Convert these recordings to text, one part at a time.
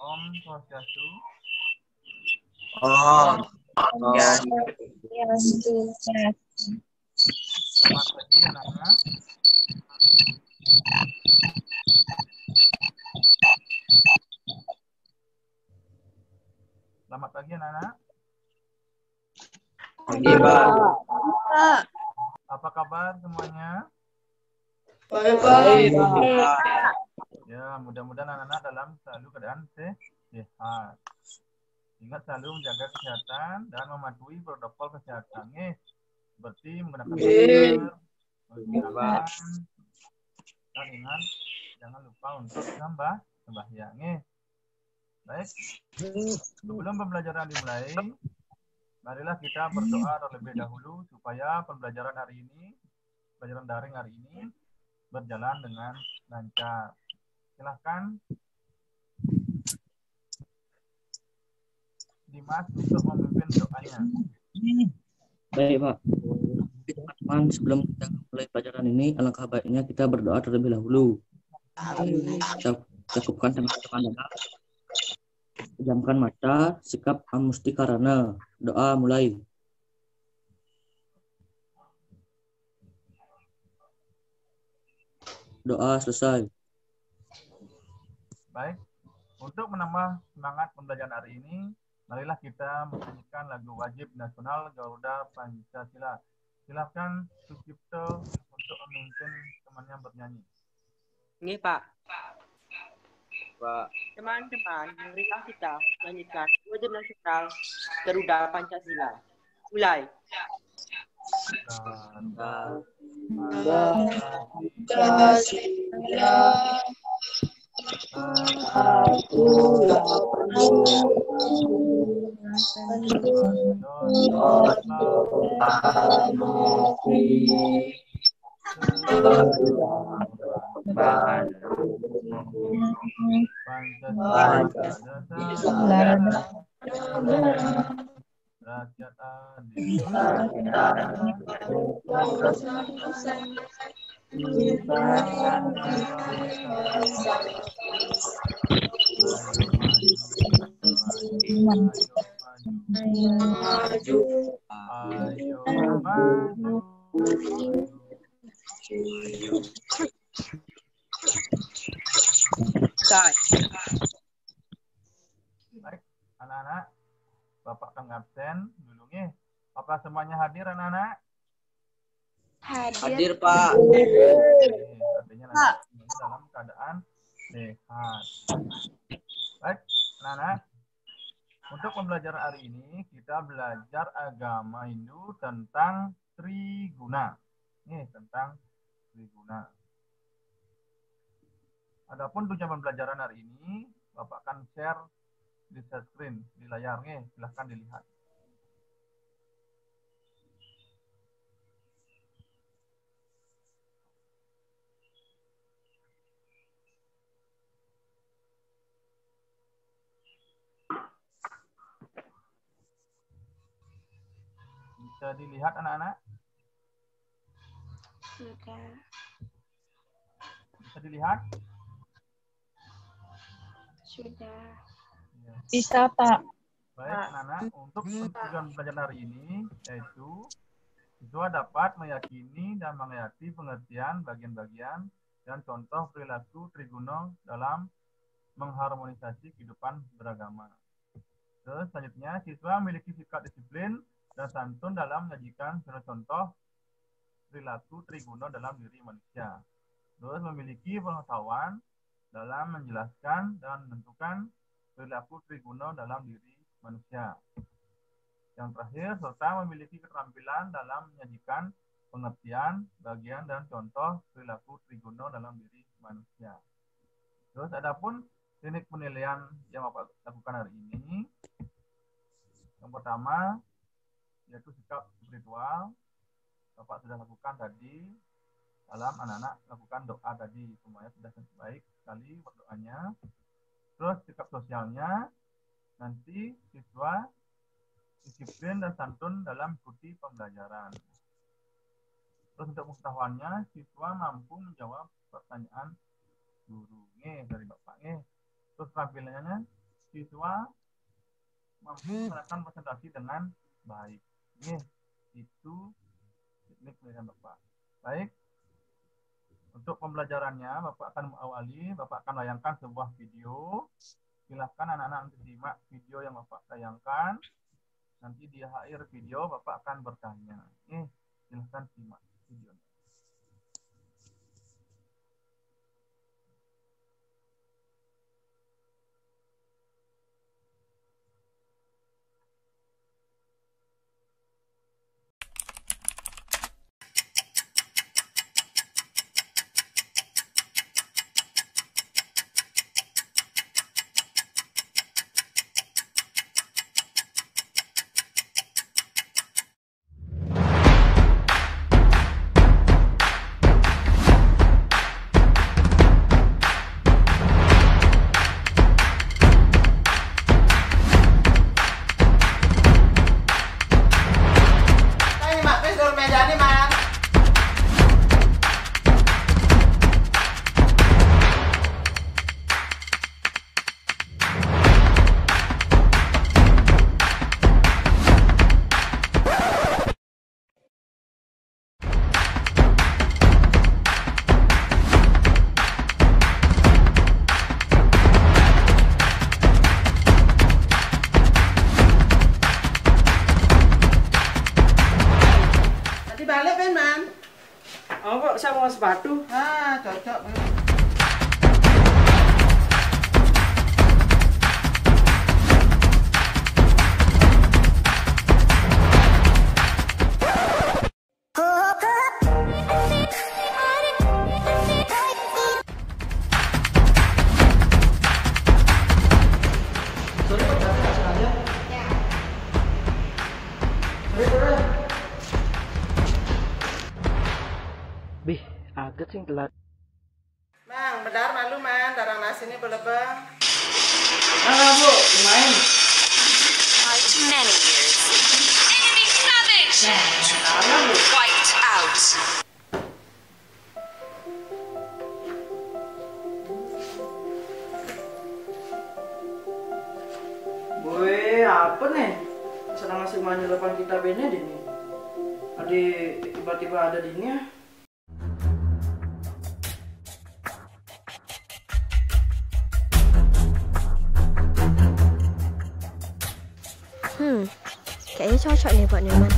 Om Swastiastu. Om. Selamat pagi anak-anak. Selamat pagi anak-anak. Pagi, Pak. Apa kabar semuanya? Baik, Pak. Ya, mudah-mudahan anak-anak dalam selalu keadaan sehat. Ingat selalu menjaga kesehatan dan mematuhi protokol kesehatan. Seperti menggunakan masker, mencuci tangan, dan ingat jangan lupa untuk sembahyang. Baik, sebelum pembelajaran dimulai, marilah kita berdoa terlebih dahulu supaya pembelajaran hari ini, pembelajaran daring hari ini berjalan dengan lancar. Silahkan Dimas untuk memimpin doanya. Baik, Pak. Teman-teman, sebelum kita mulai pelajaran ini, alangkah baiknya kita berdoa terlebih dahulu. Kita cukupkan teman-teman dalam, pejamkan mata, sikap amustikarana. Doa mulai. Doa selesai. Baik, untuk menambah semangat pembelajaran hari ini, marilah kita menyanyikan lagu wajib nasional Garuda Pancasila. Silakan Sucipto untuk memimpin temannya bernyanyi. Ini Pak. Pak. Teman-teman, marilah kita menyanyikan wajib nasional Garuda Pancasila. Mulai. Rakyat adil. Ayo maju. Baik, anak-anak, Bapak kang absen dulu nih. Apa semuanya hadir anak-anak? Hadir, Pak. Artinya nanti dalam keadaan sehat. Baik, anak-anak. Untuk pembelajaran hari ini kita belajar agama Hindu tentang Triguna. Tentang Triguna. Adapun tujuan pembelajaran hari ini, Bapak akan share di screen, di layarnya. Silahkan dilihat. Bisa dilihat anak-anak? Sudah. Bisa dilihat? Sudah. Bisa, Pak. Baik, anak-anak. Untuk tujuan pembelajaran hari ini, yaitu siswa dapat meyakini dan mengerti pengertian bagian-bagian dan contoh perilaku Triguna dalam mengharmonisasi kehidupan beragama. Terus selanjutnya, siswa memiliki sikap disiplin dan santun dalam menyajikan contoh perilaku Triguna dalam diri manusia. Terus memiliki pengetahuan dalam menjelaskan dan menentukan perilaku Triguna dalam diri manusia. Yang terakhir, serta memiliki keterampilan dalam menyajikan pengertian, bagian, dan contoh perilaku Triguna dalam diri manusia. Terus adapun teknik penilaian yang Bapak lakukan hari ini, yang pertama yaitu sikap spiritual. Bapak sudah lakukan tadi dalam anak-anak lakukan doa tadi, semuanya sudah baik sekali berdoanya. Terus sikap sosialnya, nanti siswa disiplin dan santun dalam mengikuti pembelajaran. Terus untuk pengetahuannya, siswa mampu menjawab pertanyaan guru dari Bapak. Terus tampilannya siswa mampu melakukan presentasi dengan baik. Itu teknik pendidikan Bapak. Baik. Untuk pembelajarannya, Bapak akan mengawali, Bapak akan layangkan sebuah video. Silahkan anak-anak untuk simak video yang Bapak tayangkan. Nanti di akhir video, Bapak akan bertanya. Silahkan simak videonya. Balik kan, Man? Oh, kok saya mau sepatu? Cocok. Bih, agak sih telat. Mang, bedar malu, Man. Darah nasi ini belebang. Bu, main. Fight many years. Enemy savage! White out. Boy, apa nih? Sedang ngasih main depan kita ini di nih. Adik tiba-tiba ada di ini ya. Kayaknya cocok nih buat Nyoman.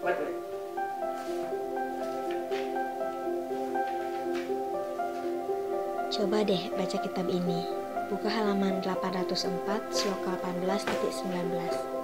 Wait. Coba deh baca kitab ini. Buka halaman 804, sloka 18.19.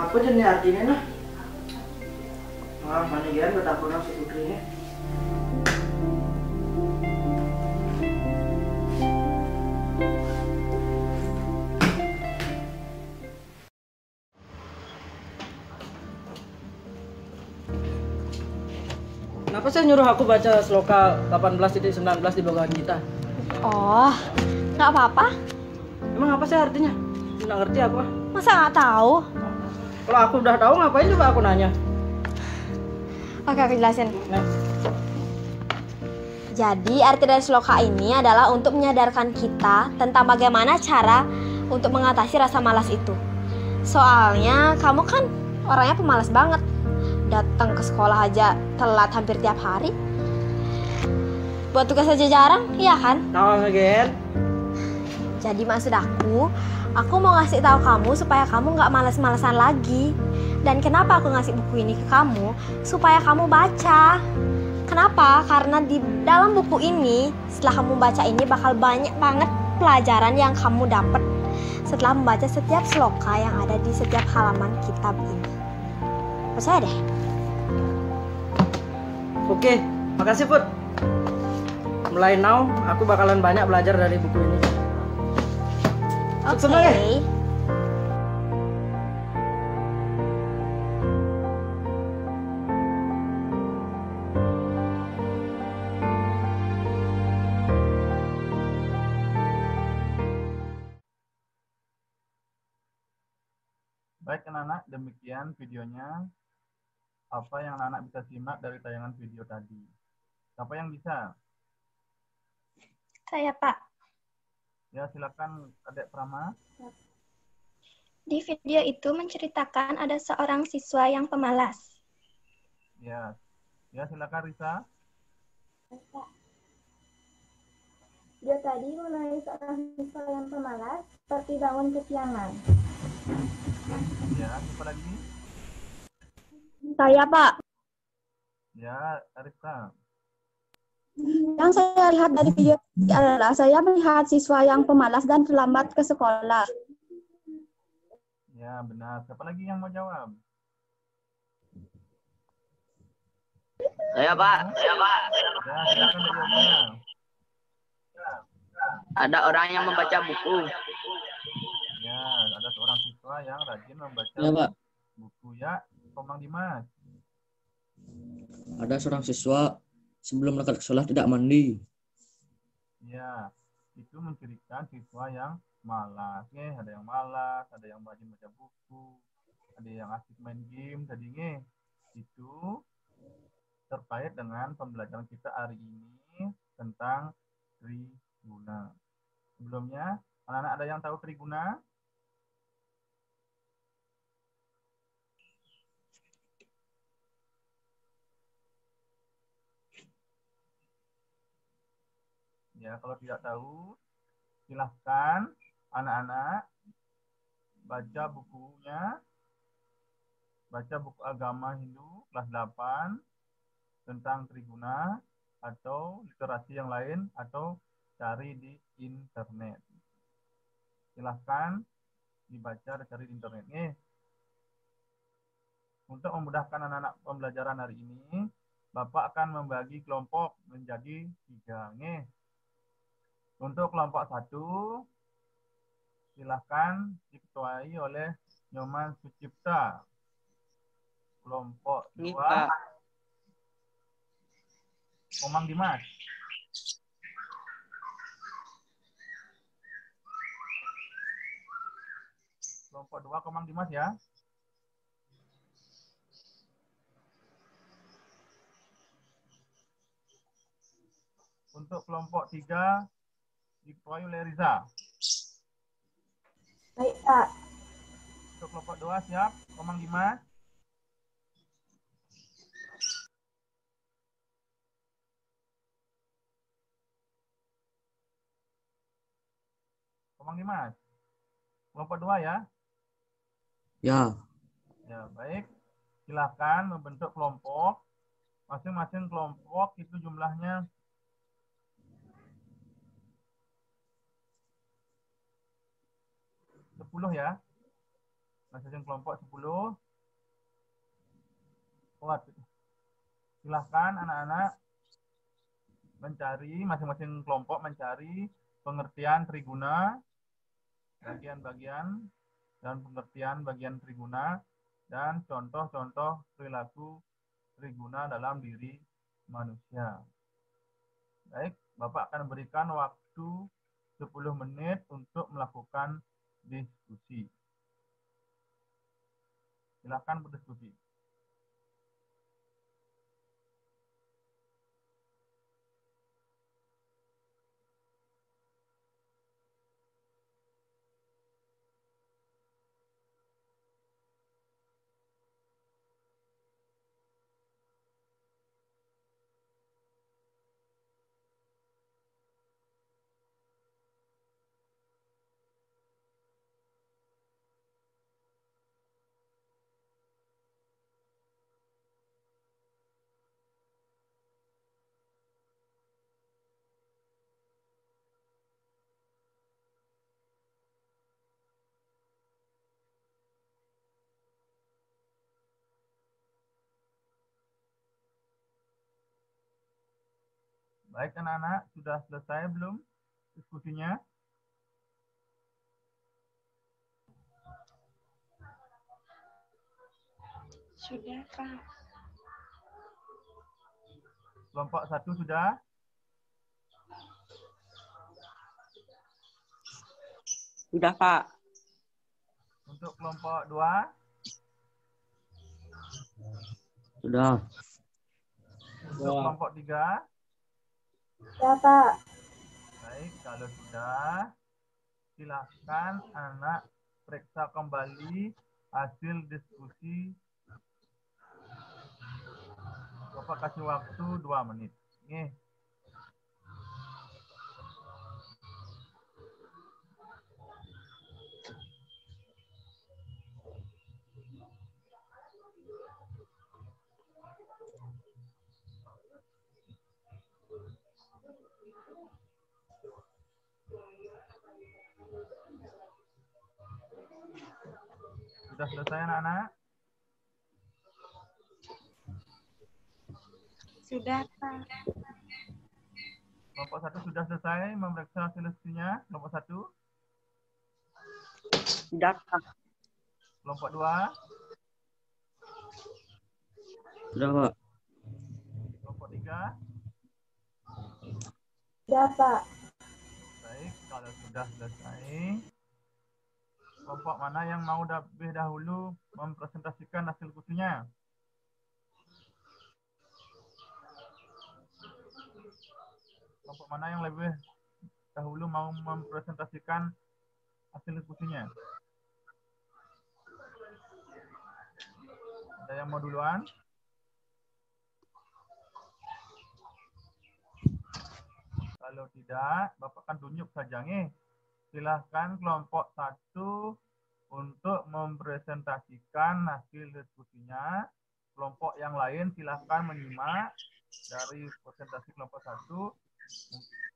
Apa jenis artinya nah? Mana gian bertakuna si putrinya. Kenapa saya nyuruh aku baca sloka 18.19 di bawaan kita? Oh, nggak apa-apa. Emang apa sih artinya? Nggak ngerti aku. Masa nggak tahu? Kalau aku udah tahu ngapain coba aku nanya? Oke, aku jelasin. Nah. Jadi arti dari sloka ini adalah untuk menyadarkan kita tentang bagaimana cara untuk mengatasi rasa malas itu. Soalnya kamu kan orangnya pemalas banget. Datang ke sekolah aja telat hampir tiap hari. Buat tugas aja jarang, iya kan? Tahu Gen. Jadi maksud aku mau ngasih tahu kamu supaya kamu nggak malas-malasan lagi. Dan kenapa aku ngasih buku ini ke kamu? Supaya kamu baca. Kenapa? Karena di dalam buku ini, setelah kamu baca ini bakal banyak banget pelajaran yang kamu dapat setelah membaca setiap sloka yang ada di setiap halaman kitab ini. Percaya deh. Oke, makasih Put. Mulai now, aku bakalan banyak belajar dari buku ini. Oke. Senang ya? Baik anak-anak, demikian videonya. Apa yang anak-anak bisa simak dari tayangan video tadi? Siapa yang bisa? Saya, Pak. Ya, silakan Adik Prama. Di video itu menceritakan ada seorang siswa yang pemalas. Ya, ya silakan Risa. Dia tadi mengenai seorang siswa yang pemalas seperti bangun kesiangan. Ya, siapa lagi? Saya, Pak. Ya, Arifka. Yang saya lihat dari video ini adalah saya melihat siswa yang pemalas dan terlambat ke sekolah. Ya, benar. Siapa lagi yang mau jawab? Saya, Pak. Ya, silakan Dek Yoga. Ada orang yang membaca buku. Ya, ada seorang siswa yang rajin membaca Ya, Pak. buku. Ya, Komang Dimas. Ada seorang siswa sebelum berangkat ke sekolah tidak mandi. Ya, itu mencirikan siswa yang malas. Ada yang malas, ada yang rajin baca buku, ada yang asik main game. Tadi itu terkait dengan pembelajaran kita hari ini tentang triguna. Sebelumnya, anak-anak ada yang tahu triguna? Ya, kalau tidak tahu, silahkan anak-anak baca bukunya, baca buku agama Hindu kelas 8 tentang triguna atau literasi yang lain atau cari di internet. Silahkan dibaca dan cari di internet. Untuk memudahkan anak-anak pembelajaran hari ini, Bapak akan membagi kelompok menjadi 3. Untuk kelompok 1, silahkan diketuai oleh Nyoman Sucipta. Kelompok 2, Komang Dimas. Kelompok 2, Komang Dimas ya. Untuk kelompok 3, diketuai oleh Riza. Baik, Pak. Untuk kelompok 2 siap, Komang Dimas. Komang Dimas. Kelompok 2 ya. Ya. Ya, baik. Silahkan membentuk kelompok. Masing-masing kelompok itu jumlahnya 10 ya. Masing-masing kelompok 10. Silahkan anak-anak mencari, masing-masing kelompok mencari pengertian triguna, bagian-bagian dan pengertian bagian triguna, dan contoh-contoh perilaku triguna dalam diri manusia. Baik, Bapak akan berikan waktu 10 menit untuk melakukan diskusi. Silakan berdiskusi. Baik anak-anak, sudah selesai belum diskusinya? Sudah, Pak. Kelompok 1 sudah? Sudah, Pak. Untuk kelompok 2? Sudah. Untuk kelompok 3? Ya, Pak. Baik, kalau sudah, silahkan anak periksa kembali hasil diskusi. Bapak kasih waktu 2 menit. Nih. Sudah selesai anak-anak? Sudah, Pak. Kelompok 1 sudah selesai memeriksa hasil diskusinya. Kelompok 1. Sudah, Pak. Kelompok 2. Sudah, Pak. Kelompok 3. Ya, Pak. Baik, kalau sudah selesai, kelompok mana yang mau lebih dahulu mempresentasikan hasil diskusinya? Kelompok mana yang lebih dahulu mau mempresentasikan hasil diskusinya? Ada yang mau duluan? Kalau tidak, Bapak akan tunjuk saja nih. Silahkan kelompok 1 untuk mempresentasikan hasil diskusinya. Kelompok yang lain silahkan menyimak dari presentasi kelompok 1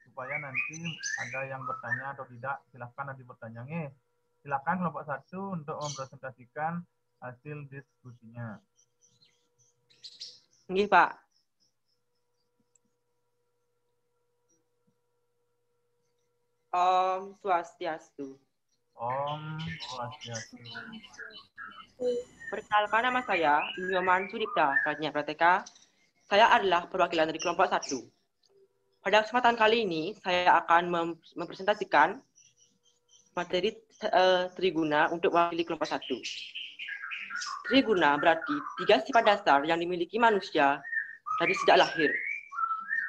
supaya nanti ada yang bertanya atau tidak. Silahkan nanti bertanya nih. Silahkan kelompok 1 untuk mempresentasikan hasil diskusinya. Nggih, Pak. Om Swastiastu. Om Swastiastu. Perkenalkan, nama saya Nyoman Sudipta Prajna Prateka. Saya adalah perwakilan dari kelompok 1. Pada kesempatan kali ini, saya akan mempresentasikan materi triguna untuk mewakili kelompok 1. Triguna berarti 3 sifat dasar yang dimiliki manusia dari sejak lahir.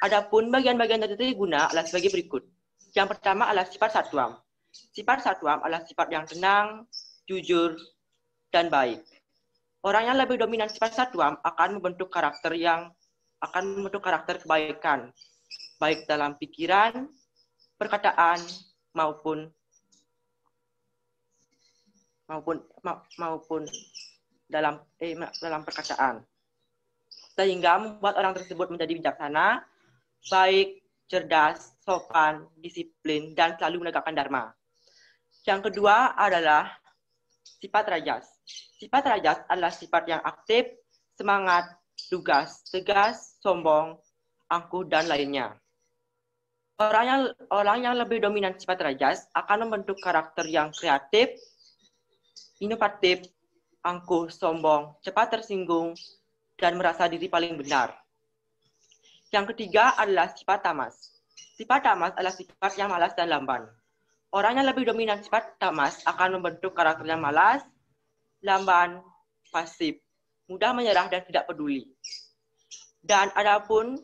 Adapun bagian-bagian dari triguna adalah sebagai berikut. Yang pertama adalah sifat satwam. Sifat satwam adalah sifat yang tenang, jujur, dan baik. Orang yang lebih dominan sifat satwam akan membentuk karakter kebaikan, baik dalam pikiran, perkataan, maupun dalam perkataan. Sehingga membuat orang tersebut menjadi bijaksana, baik, cerdas, sopan, disiplin, dan selalu menegakkan dharma. Yang kedua adalah sifat rajas. Sifat rajas adalah sifat yang aktif, semangat, lugas, tegas, sombong, angkuh, dan lainnya. Orang yang lebih dominan sifat rajas akan membentuk karakter yang kreatif, inovatif, angkuh, sombong, cepat tersinggung, dan merasa diri paling benar. Yang ketiga adalah sifat tamas. Sifat tamas adalah sifat yang malas dan lamban. Orang yang lebih dominan sifat tamas akan membentuk karakter yang malas, lamban, pasif, mudah menyerah dan tidak peduli. Dan adapun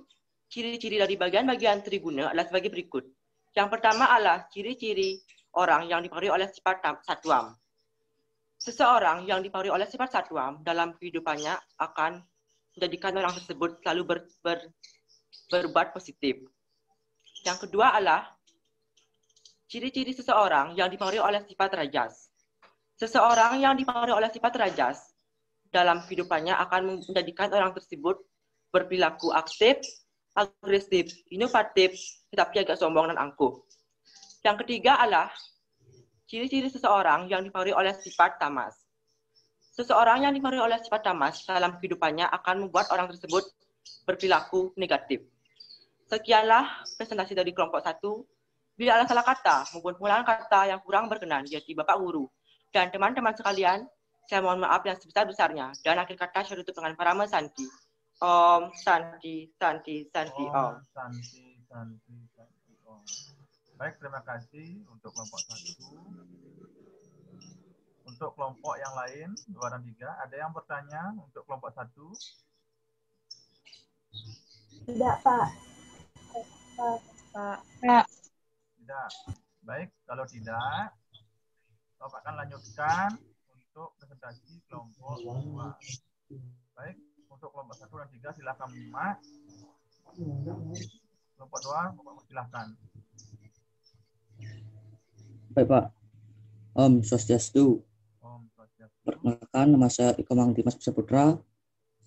ciri-ciri dari bagian-bagian triguna adalah sebagai berikut. Yang pertama adalah ciri-ciri orang yang dipengaruhi oleh sifat satwam. Seseorang yang dipengaruhi oleh sifat satwam dalam kehidupannya akan menjadikan orang tersebut selalu berbuat positif. Yang kedua adalah ciri-ciri seseorang yang dipengaruhi oleh sifat rajas. Seseorang yang dipengaruhi oleh sifat rajas dalam kehidupannya akan menjadikan orang tersebut berperilaku aktif, agresif, inovatif, tetapi agak sombong dan angkuh. Yang ketiga adalah ciri-ciri seseorang yang dipengaruhi oleh sifat tamas. Seseorang yang dipengaruhi oleh sifat tamas dalam kehidupannya akan membuat orang tersebut berperilaku negatif. Sekianlah presentasi dari kelompok 1. Bila ada salah kata maupun pengulangan kata yang kurang berkenan di hati Bapak Guru dan teman-teman sekalian, saya mohon maaf yang sebesar-besarnya. Dan akhir kata saya tutup dengan Parama Santi. Om Santi, Santi, Santi, Om. Santi, Santi, Santi, Om. Baik, terima kasih untuk kelompok 1. Untuk kelompok yang lain, 2 dan 3, ada yang bertanya untuk kelompok 1? Tidak, Pak. Pak. Tidak. Baik, kalau tidak, Bapak akan lanjutkan untuk presentasi kelompok 2. Baik, untuk kelompok 1 dan 3 silakan menyimak. Kelompok 2, Bapak silakan. Baik, Pak. Om Swastiastu. Om Swastiastu. Perkenalkan, nama saya Iko Mang Dimas Putra.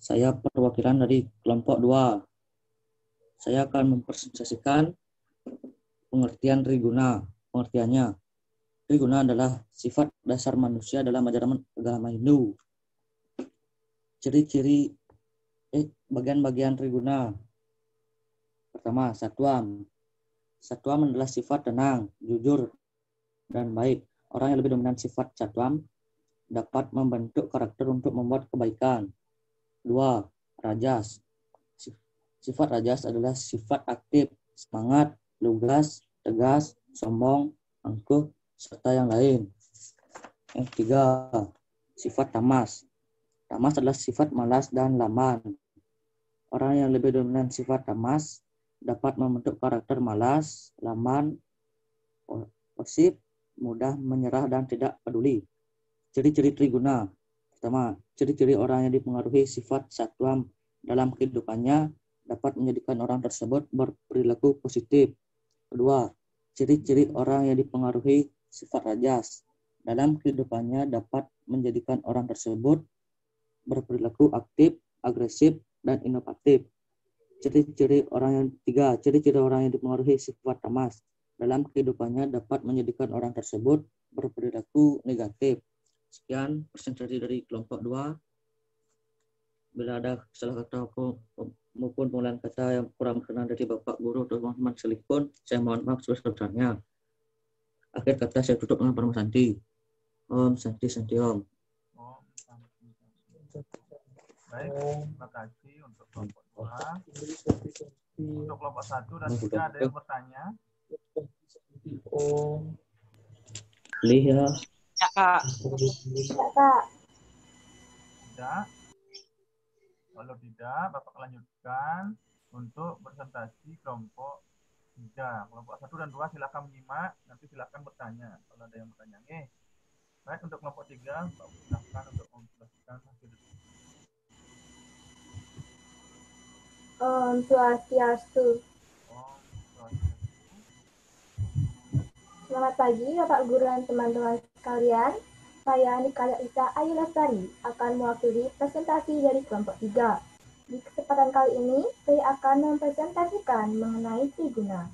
Saya perwakilan dari kelompok 2. Saya akan mempresentasikan pengertian triguna. Pengertiannya, triguna adalah sifat dasar manusia dalam ajaran agama Hindu. Ciri-ciri bagian-bagian triguna. Pertama, satwam. Satwam adalah sifat tenang, jujur, dan baik. Orang yang lebih dominan sifat satwam dapat membentuk karakter untuk membuat kebaikan. 2. Rajas. Sifat rajas adalah sifat aktif, semangat, lugas, tegas, sombong, angkuh, serta yang lain. Yang 3. Sifat tamas. Tamas adalah sifat malas dan lamban. Orang yang lebih dominan sifat tamas dapat membentuk karakter malas, lamban, posif, mudah menyerah, dan tidak peduli. Ciri-ciri triguna. Pertama, ciri-ciri orang yang dipengaruhi sifat satwam dalam kehidupannya dapat menjadikan orang tersebut berperilaku positif. Kedua, ciri-ciri orang yang dipengaruhi sifat rajas dalam kehidupannya dapat menjadikan orang tersebut berperilaku aktif, agresif, dan inovatif. Ciri-ciri orang yang tiga, ciri-ciri orang yang dipengaruhi sifat tamas dalam kehidupannya dapat menjadikan orang tersebut berperilaku negatif. Sekian presentasi dari kelompok 2. Bila ada salah kata maupun penggunaan kata yang kurang berkenan dari Bapak Guru atau teman-teman sekalipun, saya mohon maaf sebesar-besarnya. Akhir kata saya tutup dengan Parama Santi. Om Santi, Santi Om. Om Santi, Santi. Baik, terima kasih untuk kelompok 2. Untuk kelompok 1 dan 3 ada yang bertanya? Lihat. Ya, Kak. Tidak. Kalau tidak, Bapak lanjutkan untuk presentasi kelompok 3. Kelompok 1 dan 2 silakan menyimak, nanti silakan bertanya kalau ada yang bertanya. Baik, untuk kelompok 3, Bapak silakan untuk menjelaskan hasil. Om Swastiastu. Om Swastiastu. Selamat pagi Bapak Guru dan teman-teman sekalian. Saya Nikaya Isa Ayu Lestari akan mewakili presentasi dari kelompok 3. Di kesempatan kali ini, saya akan mempresentasikan mengenai triguna.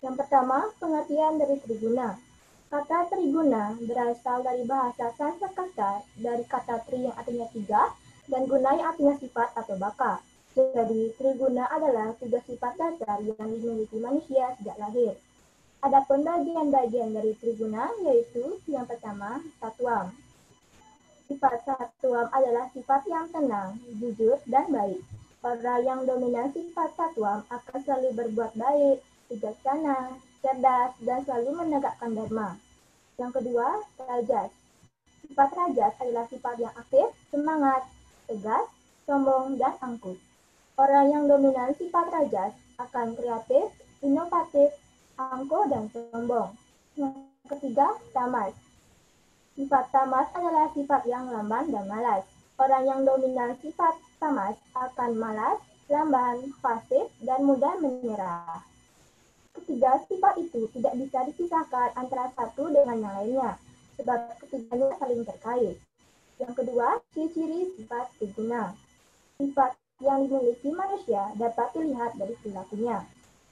Yang pertama, pengertian dari triguna. Kata triguna berasal dari bahasa Sanskerta dari kata tri yang artinya 3 dan guna yang artinya sifat atau baka. Jadi, triguna adalah 3 sifat dasar yang dimiliki manusia sejak lahir. Adapun bagian-bagian dari triguna yaitu yang pertama, satwam. Sifat satwam adalah sifat yang tenang, jujur, dan baik. Orang yang dominan sifat satwam akan selalu berbuat baik, bijaksana, cerdas, dan selalu menegakkan dharma. Yang kedua, rajas. Sifat rajas adalah sifat yang aktif, semangat, tegas, sombong, dan angkuh. Orang yang dominan sifat rajas akan kreatif, inovatif, angkuh, dan sombong. Yang ketiga, tamas. Sifat tamas adalah sifat yang lamban dan malas. Orang yang dominan sifat tamas akan malas, lamban, pasif, dan mudah menyerah. Ketiga sifat itu tidak bisa dipisahkan antara satu dengan yang lainnya, sebab ketiganya saling terkait. Yang kedua, ciri-ciri sifat triguna. Sifat yang dimiliki manusia dapat dilihat dari perilakunya.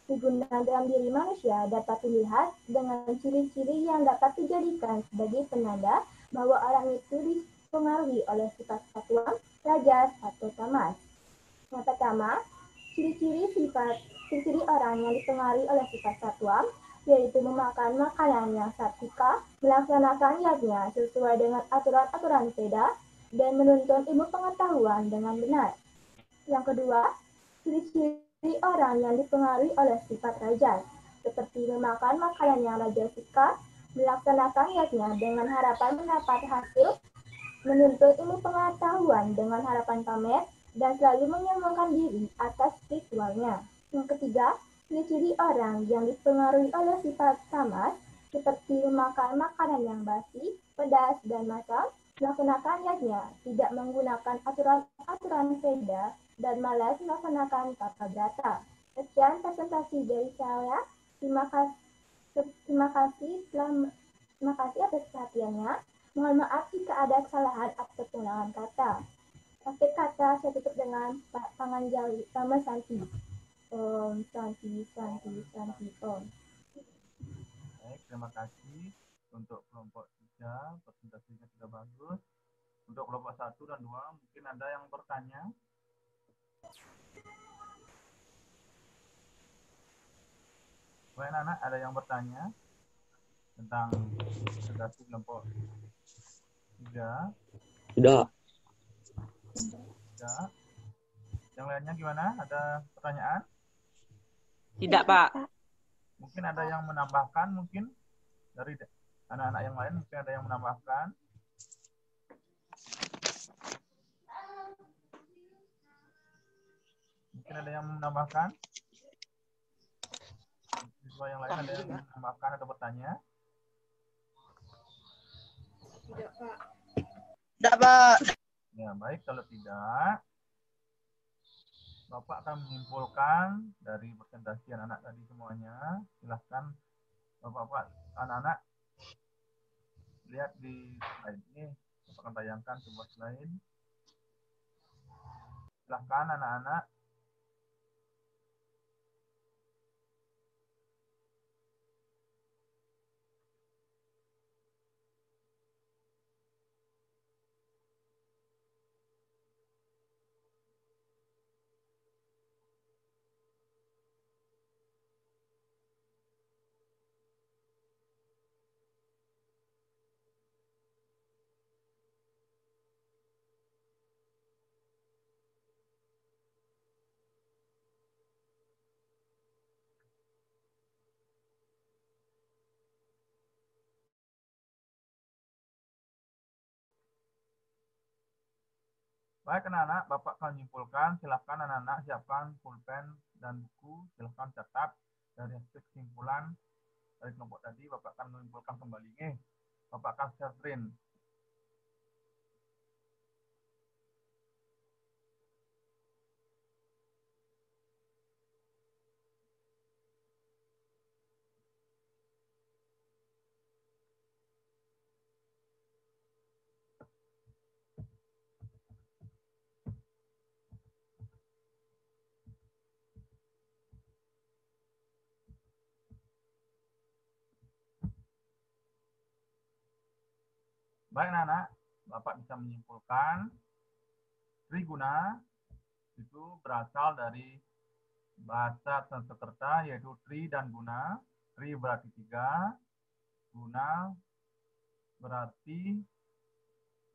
Triguna dalam diri manusia dapat dilihat dengan ciri-ciri yang dapat dijadikan sebagai penanda bahwa orang itu dipengaruhi oleh sifat satwam, rajas, atau tamas. Yang pertama, ciri-ciri sifat Ciri-ciri orang yang dipengaruhi oleh sifat satwam yaitu memakan makanan yang satvika, melaksanakan yajna sesuai dengan aturan-aturan Veda, dan menuntun ilmu pengetahuan dengan benar. Yang kedua, ciri-ciri orang yang dipengaruhi oleh sifat rajas, seperti memakan makanan yang rajasika, melaksanakan yajna dengan harapan mendapat hasil, menuntut ilmu pengetahuan dengan harapan pamer, dan selalu menyombongkan diri atas ritualnya. Yang ketiga, ciri-ciri orang yang dipengaruhi oleh sifat tamas, seperti memakan makanan yang basi, pedas, dan masam, melaksanakan yajna, tidak menggunakan aturan-aturan Veda, dan malas melaksanakan tata brata. Sekian presentasi dari saya. Terima kasih atas perhatiannya. Mohon maaf jika ada kesalahan atau pengulangan kata. Akhir kata saya tutup dengan tangan jari sama Santi. Om Santi Santi Santi Om. Baik, terima kasih untuk kelompok 3, presentasinya sudah bagus. Untuk kelompok 1 dan 2, mungkin ada yang bertanya. Baik, anak, ada yang bertanya tentang presentasi kelompok 3? Tidak. Tidak. Yang lainnya gimana? Ada pertanyaan? Tidak, Pak. Mungkin ada yang menambahkan, mungkin dari anak-anak yang lain mungkin ada yang menambahkan. Mungkin ada yang menambahkan. Siswa yang lain ada yang menambahkan atau bertanya? Tidak, Pak. Tidak, Pak. Ya, baik. Kalau tidak, Bapak akan menyimpulkan dari presentasi anak-anak tadi semuanya. Silahkan Bapak-Bapak, anak-anak, lihat di slide ini. Bapak akan tayangkan sebuah slide. Silahkan anak-anak. Baik anak-anak, Bapak akan menyimpulkan. Silahkan anak-anak siapkan pulpen dan buku. Silahkan catat dari hasil kesimpulan dari kelompok tadi. Bapak akan menyimpulkan kembali. Bapak akan share screen. Baik anak-anak, Bapak bisa menyimpulkan Triguna itu berasal dari bahasa Sanskerta yaitu tri dan guna. Tri berarti 3, guna berarti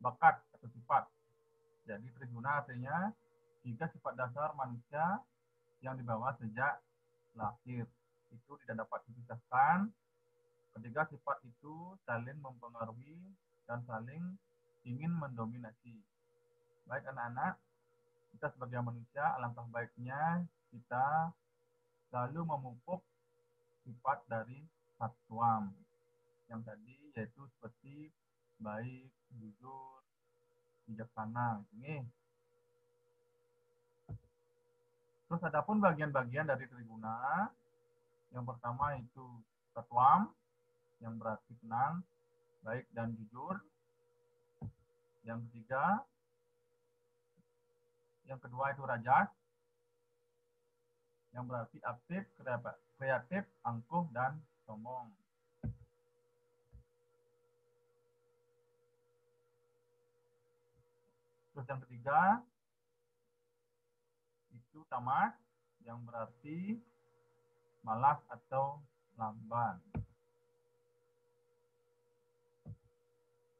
bakat atau sifat. Jadi triguna artinya 3 sifat dasar manusia yang dibawa sejak lahir. Itu tidak dapat dipisahkan. Ketiga sifat itu saling mempengaruhi dan saling ingin mendominasi. Baik anak-anak, kita sebagai manusia alangkah baiknya kita selalu memupuk sifat dari satwam yang tadi yaitu seperti baik, jujur, bijaksana. Ini. Terus adapun bagian-bagian dari triguna, yang pertama itu satwam yang berarti tenang, baik dan jujur. Yang ketiga, yang kedua itu rajas, yang berarti aktif, kreatif, angkuh, dan sombong. Terus yang ketiga, itu tamas, yang berarti malas atau lamban.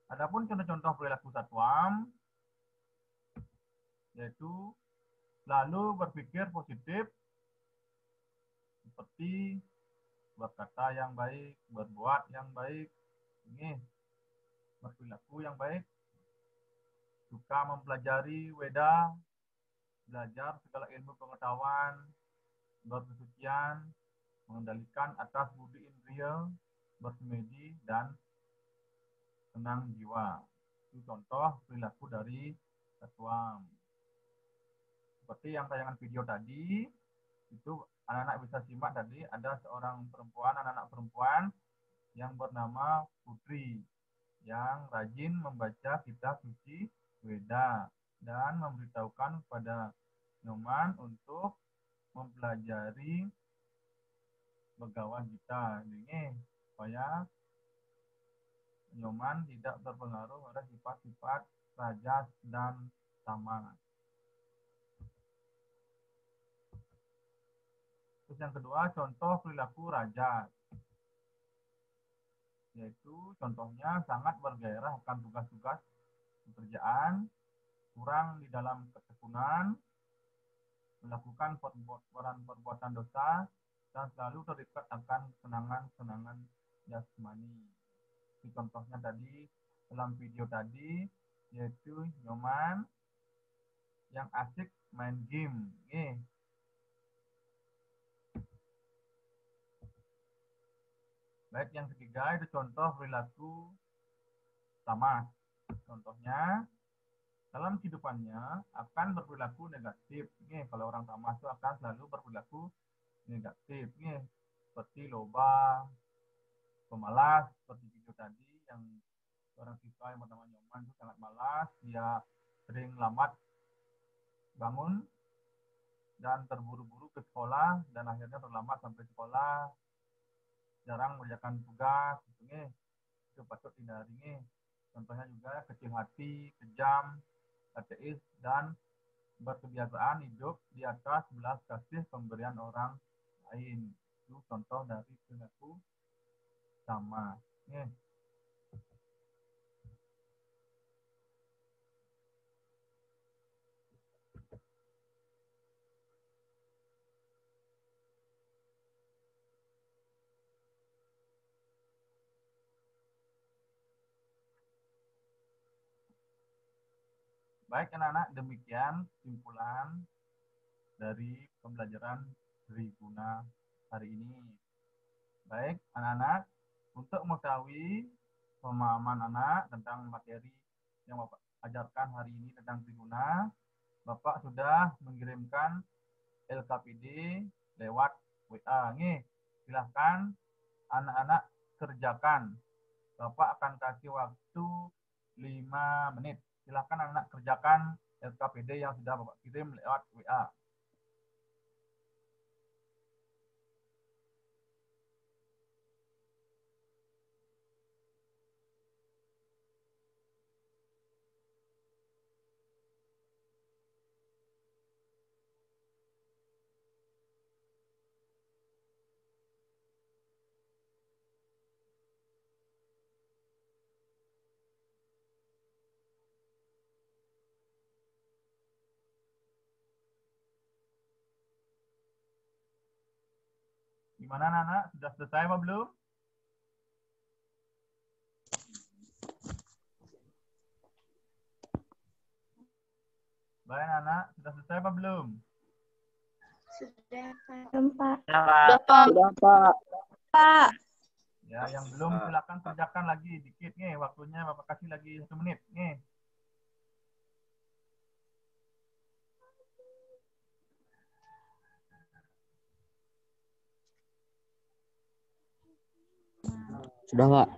Adapun contoh-contoh perilaku satuam, yaitu selalu berpikir positif, seperti berkata yang baik, berbuat yang baik, ini berperilaku yang baik, suka mempelajari Weda, belajar segala ilmu pengetahuan, berkesucian, mengendalikan atas budi indria, bersemedi, dan tenang jiwa. Itu contoh perilaku dari satuam. Seperti yang tayangan video tadi, itu anak-anak bisa simak tadi, ada seorang perempuan, anak-anak perempuan yang bernama Putri, yang rajin membaca kitab suci Weda dan memberitahukan kepada Nyoman untuk mempelajari Bhagavad Gita ini supaya Nyoman tidak terpengaruh oleh sifat-sifat rajas dan tamas. Terus yang kedua, contoh perilaku rajas, yaitu contohnya sangat bergairah akan tugas-tugas pekerjaan, kurang di dalam ketekunan, melakukan perbuatan dosa, dan selalu terikat akan kenangan-kenangan jasmani. Ini contohnya tadi dalam video tadi, yaitu Nyoman yang asik main game. Baik, yang ketiga itu contoh perilaku tamas. Contohnya, dalam kehidupannya akan berperilaku negatif. Kalau orang tamas itu akan selalu berperilaku negatif. Seperti loba, pemalas, seperti video tadi yang orang siswa yang bernama Nyoman itu sangat malas, dia sering lambat bangun dan terburu-buru ke sekolah dan akhirnya terlambat sampai sekolah, jarang mengerjakan tugas, itu patut dihindari. Contohnya juga kecil hati, kejam, ateis, dan berkebiasaan hidup di atas belas kasih pemberian orang lain. Itu contoh dari perilaku sama. Baik anak-anak, demikian kesimpulan dari pembelajaran Triguna hari ini. Baik anak-anak, untuk mengetahui pemahaman anak tentang materi yang Bapak ajarkan hari ini tentang Triguna, Bapak sudah mengirimkan LKPD lewat WA. Silahkan anak-anak kerjakan. Bapak akan kasih waktu 5 menit. Silahkan anak kerjakan LKPD yang sudah Bapak kirim lewat WA. Gimana anak-anak? Sudah selesai apa belum? Baik anak, sudah selesai apa belum? Sudah, Pak. Sudah, Pak. Pak. Ya, yang belum silakan kerjakan lagi dikit waktunya Bapak kasih lagi 1 menit Sudah, Pak.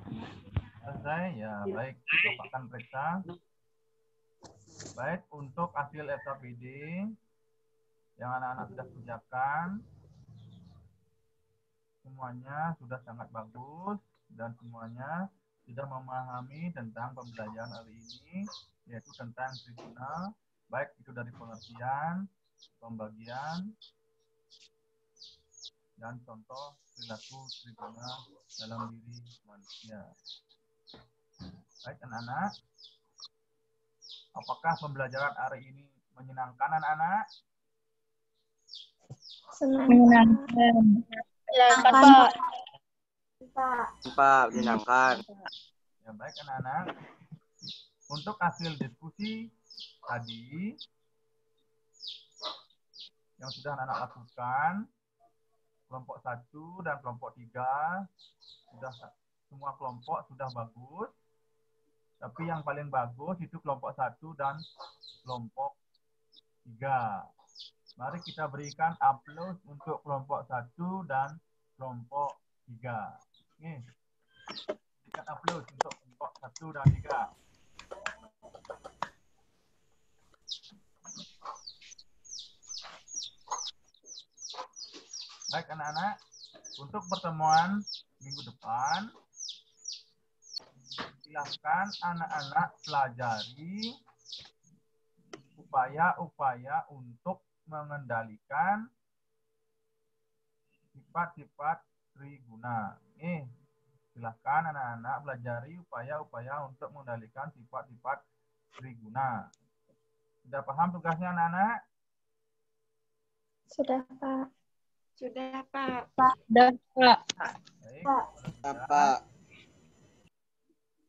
Selesai? Ya, baik. Bapak akan periksa. Baik, untuk hasil LKPD yang anak-anak sudah kerjakan, semuanya sudah sangat bagus dan semuanya sudah memahami tentang pembelajaran hari ini, yaitu tentang Triguna, baik itu dari pengertian, pembagian, dan contoh perilaku triguna dalam diri manusia. Baik anak-anak, apakah pembelajaran hari ini menyenangkan anak-anak? Menyenangkan. Pak, menyenangkan. Ya baik anak-anak. Untuk hasil diskusi tadi yang sudah anak-anak lakukan, kelompok 1 dan kelompok 3 sudah semua kelompok sudah bagus. Tapi yang paling bagus itu kelompok 1 dan kelompok 3. Mari kita berikan aplaus untuk kelompok 1 dan kelompok 3. Nih. Berikan aplaus untuk kelompok 1 dan 3. Baik anak-anak, untuk pertemuan minggu depan, silakan anak-anak pelajari upaya-upaya untuk mengendalikan sifat-sifat triguna. Silakan anak-anak pelajari upaya-upaya untuk mengendalikan sifat-sifat triguna. Sudah paham tugasnya anak-anak? Sudah, Pak. Sudah, Pak. Sudah, Pak. Baik. Pak.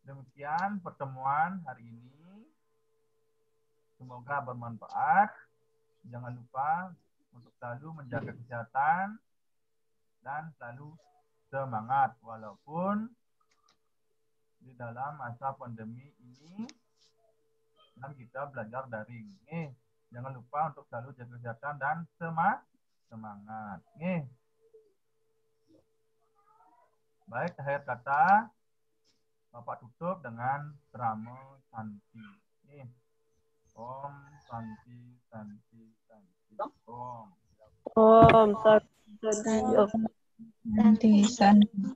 Demikian pertemuan hari ini. Semoga bermanfaat. Jangan lupa untuk selalu menjaga kesehatan dan selalu semangat walaupun di dalam masa pandemi ini dan kita belajar daring. Jangan lupa untuk selalu jaga kesehatan dan semangat. Baik, akhir kata Bapak tutup dengan Tramo Santi. Om Santi Santi Santi. Om. Om Santi Santi.